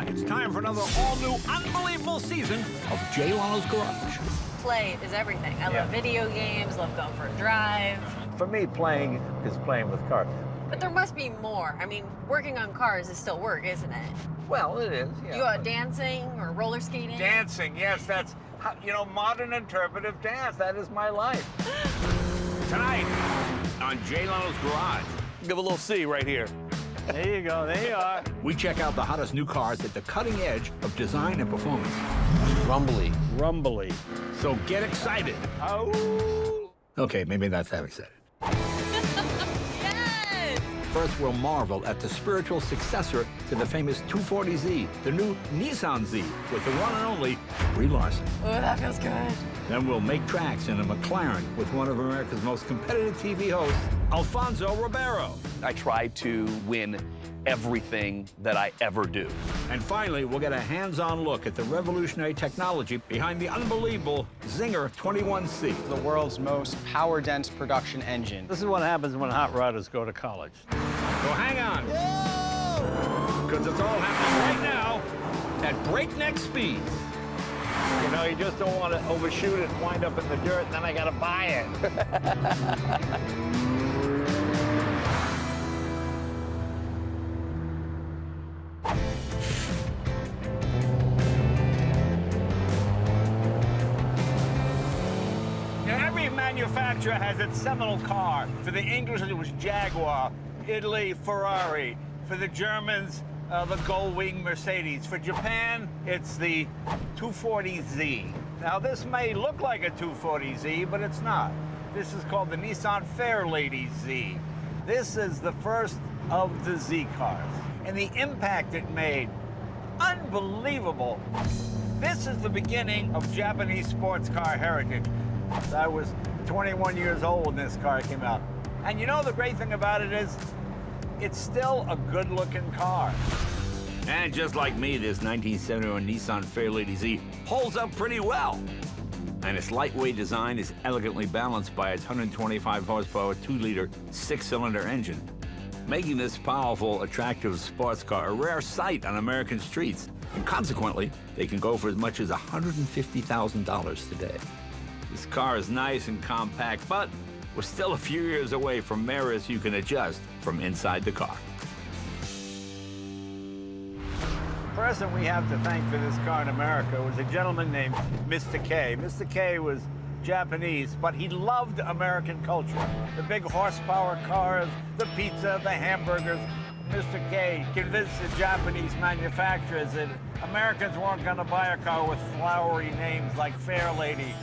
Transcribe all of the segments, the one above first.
o'clock. It's time for another all-new, unbelievable season of Jay Leno's Garage. Play is everything. I love video games, love going for a drive. For me, playing is playing with cars. But there must be more. I mean, working on cars is still work, isn't it? Well, it is, yeah. You go out dancing or roller skating? Dancing, yes, that's, modern interpretive dance. That is my life. Tonight on Jay Leno's Garage. Give a little C right here. There you go, there you are. We check out the hottest new cars at the cutting edge of design and performance. Rumbly. So get excited. Oh. Okay, maybe not that excited. Yes! First, we'll marvel at the spiritual successor to the famous 240Z, the new Nissan Z, with the one and only Brie Larson. Oh, that feels good. Then we'll make tracks in a McLaren with one of America's most competitive TV hosts, Alfonso Ribeiro. I try to win everything that I ever do. And finally, we'll get a hands-on look at the revolutionary technology behind the unbelievable Zinger 21C. The world's most power-dense production engine. This is what happens when hot rodders go to college. So hang on, because it's all happening right now at breakneck speeds. You just don't want to overshoot it and wind up in the dirt, and then I got to buy it. Every manufacturer has its seminal car. For the English, it was Jaguar. Italy, Ferrari. For the Germans, the Gullwing Mercedes. For Japan, it's the 240Z. Now, this may look like a 240Z, but it's not. This is called the Nissan Fairlady Z. This is the first of the Z cars. And the impact it made, unbelievable. This is the beginning of Japanese sports car heritage. I was 21 years old when this car came out. And the great thing about it is, it's still a good-looking car. And just like me, this 1971 Nissan Fairlady Z holds up pretty well. And its lightweight design is elegantly balanced by its 125 horsepower, 2-liter, 6-cylinder engine, making this powerful, attractive sports car a rare sight on American streets. And consequently, they can go for as much as $150,000 today. This car is nice and compact, but we're still a few years away from mirrors you can adjust from inside the car. The person we have to thank for this car in America was a gentleman named Mr. K. Mr. K was Japanese, but he loved American culture. The big horsepower cars, the pizza, the hamburgers. Mr. K convinced the Japanese manufacturers that Americans weren't going to buy a car with flowery names like Fairlady.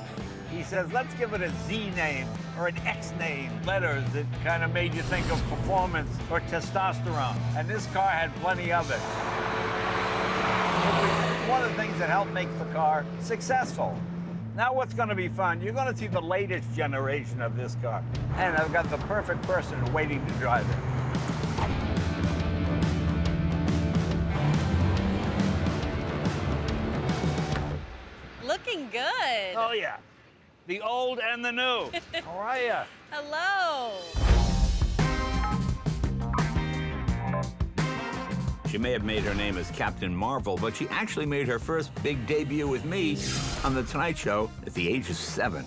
He says, let's give it a Z name or an X name, letters that kind of made you think of performance or testosterone. And this car had plenty of it. It was one of the things that helped make the car successful. Now what's going to be fun, you're going to see the latest generation of this car. And I've got the perfect person waiting to drive it. Looking good. Oh, yeah. The old and the new. How are you? Hello. She may have made her name as Captain Marvel, but she actually made her first big debut with me on The Tonight Show at the age of 7,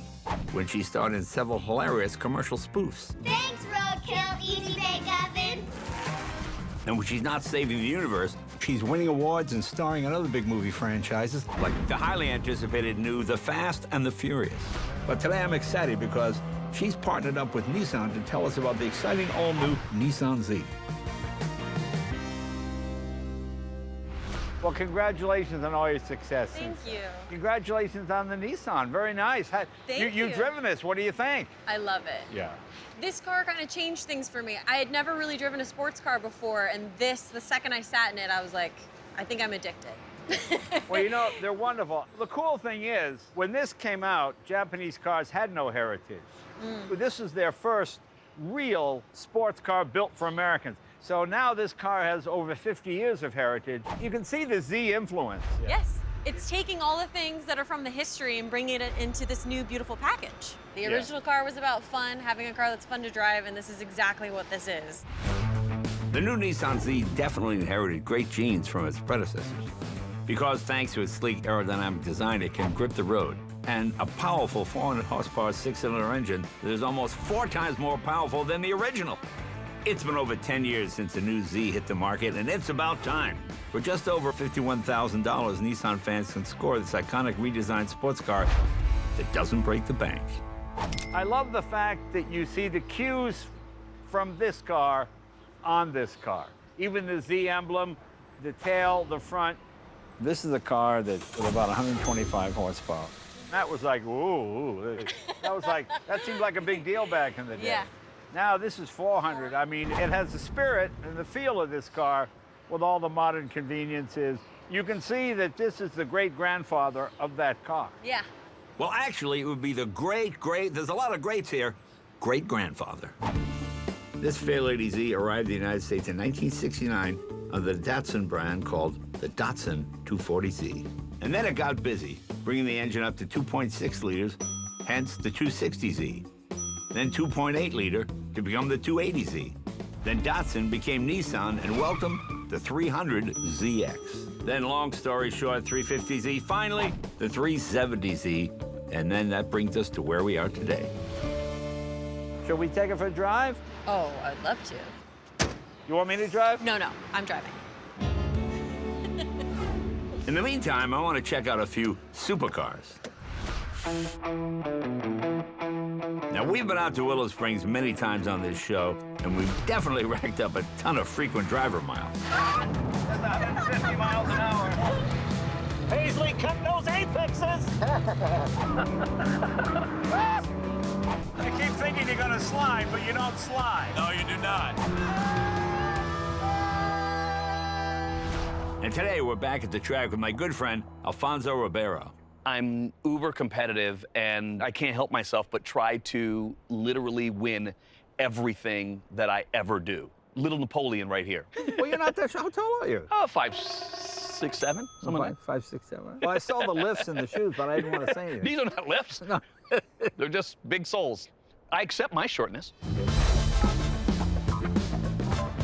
when she starred in several hilarious commercial spoofs. Thanks, Roadkill Easy Bake Oven. And when she's not saving the universe, she's winning awards and starring in other big movie franchises, like the highly anticipated new The Fast and the Furious. But today I'm excited because she's partnered up with Nissan to tell us about the exciting all-new Nissan Z. Well, congratulations on all your successes. Thank you. Congratulations on the Nissan. Very nice. Thank you. You've driven this. What do you think? I love it. Yeah. This car kind of changed things for me. I had never really driven a sports car before, and the second I sat in it, I was like, I think I'm addicted. Well, they're wonderful. The cool thing is, when this came out, Japanese cars had no heritage. This is their first real sports car built for Americans. So now this car has over 50 years of heritage. You can see the Z influence. Yes. It's taking all the things that are from the history and bringing it into this new, beautiful package. The original car was about fun, having a car that's fun to drive, and this is exactly what this is. The new Nissan Z definitely inherited great genes from its predecessors. because thanks to its sleek aerodynamic design, it can grip the road. And a powerful 400 horsepower six-cylinder engine that is almost 4 times more powerful than the original. It's been over 10 years since the new Z hit the market, and it's about time. For just over $51,000, Nissan fans can score this iconic redesigned sports car that doesn't break the bank. I love the fact that you see the cues from this car on this car. Even the Z emblem, the tail, the front. This is a car that with about 125 horsepower. That was like, ooh. That seemed like a big deal back in the day. Yeah. Now this is 400. I mean, it has the spirit and the feel of this car with all the modern conveniences. You can see that this is the great-grandfather of that car. Yeah. Well, actually, it would be the there's a lot of greats here, great-grandfather. This Fairlady Z arrived in the United States in 1969 under the Datsun brand called the Datsun 240Z. And then it got busy, bringing the engine up to 2.6 liters, hence the 260Z. Then 2.8 liter to become the 280Z. Then Datsun became Nissan and welcomed the 300ZX. Then, long story short, 350Z, finally, the 370Z, and then that brings us to where we are today. Should we take it for a drive? Oh, I'd love to. You want me to drive? No, I'm driving. In the meantime, I want to check out a few supercars. Now, we've been out to Willow Springs many times on this show, and we've definitely racked up a ton of frequent driver miles. That's 150 miles an hour. Paisley, cut those apexes! You keep thinking you're gonna slide, but you don't slide. No, you do not. And today, we're back at the track with my good friend, Alfonso Ribeiro. I'm uber competitive, and I can't help myself but try to literally win everything that I ever do. Little Napoleon right here. Well, you're not that How tall are you? 5'6", 7", something like that. 5, 6, 7. Well, I saw the lifts in the shoes, but I didn't want to say anything. These are not lifts. No. They're just big soles. I accept my shortness.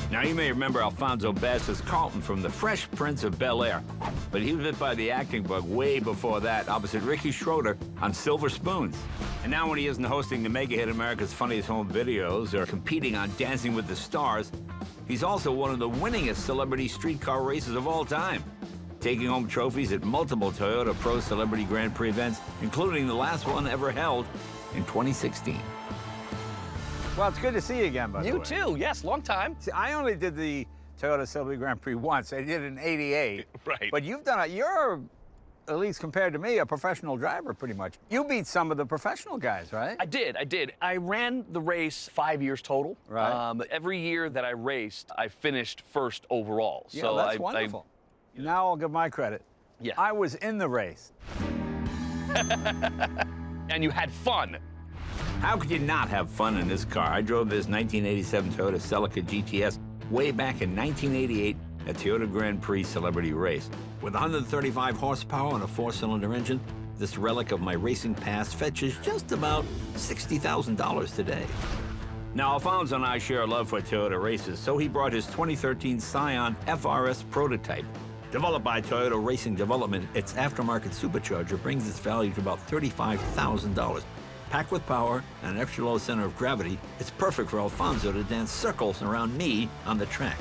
Now, you may remember Alfonso best as Carlton from The Fresh Prince of Bel-Air, but he was bit by the acting bug way before that, opposite Ricky Schroeder on Silver Spoons. And now when he isn't hosting the mega hit America's Funniest Home Videos or competing on Dancing with the Stars, he's also one of the winningest celebrity streetcar racers of all time, taking home trophies at multiple Toyota Pro Celebrity Grand Prix events, including the last one ever held in 2016. Well, it's good to see you again, by the way. You too, yes, long time. See, I only did the Toyota Celebrity Grand Prix once. I did it in '88. Right. But you've done it. You're, at least compared to me, a professional driver, pretty much. You beat some of the professional guys, right? I did. I ran the race 5 years total. Right. Every year that I raced, I finished first overall. Yeah, so that's wonderful. Now I'll give my credit. Yeah. I was in the race. And you had fun. How could you not have fun in this car? I drove this 1987 Toyota Celica GTS way back in 1988 at Toyota Grand Prix Celebrity Race. With 135 horsepower and a 4-cylinder engine, this relic of my racing past fetches just about $60,000 today. Now, Alfonso and I share a love for Toyota races, so he brought his 2013 Scion FRS prototype. Developed by Toyota Racing Development, its aftermarket supercharger brings its value to about $35,000. Packed with power and an extra low center of gravity, it's perfect for Alfonso to dance circles around me on the track.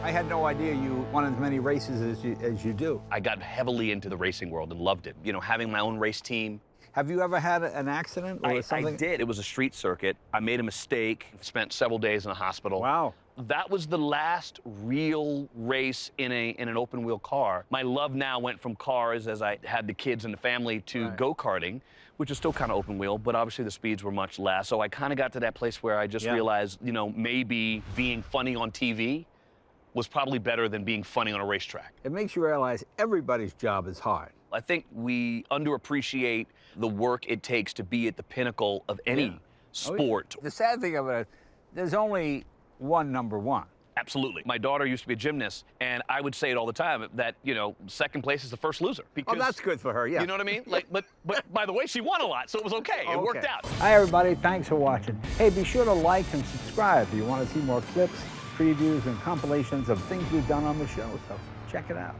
I had no idea you won as many races as you do. I got heavily into the racing world and loved it. You know, having my own race team. Have you ever had an accident or something? I did. It was a street circuit. I made a mistake, spent several days in a hospital. Wow. That was the last real race in an open wheel car. My love now went from cars, as I had the kids and the family, to go-karting, which is still kind of open wheel, but obviously the speeds were much less. So I kind of got to that place where I just realized, you know, maybe being funny on TV was probably better than being funny on a racetrack. It makes you realize everybody's job is hard. I think we underappreciate the work it takes to be at the pinnacle of any sport. The sad thing of it is there's only one number one. Absolutely. My daughter used to be a gymnast, and I would say it all the time that, you know, second place is the first loser. Because, Oh, that's good for her, yeah. You know what I mean? Like, but by the way, she won a lot, so it was okay. It worked out. Hi, everybody. Thanks for watching. Hey, be sure to like and subscribe if you want to see more clips, previews, and compilations of things we've done on the show. So Check it out.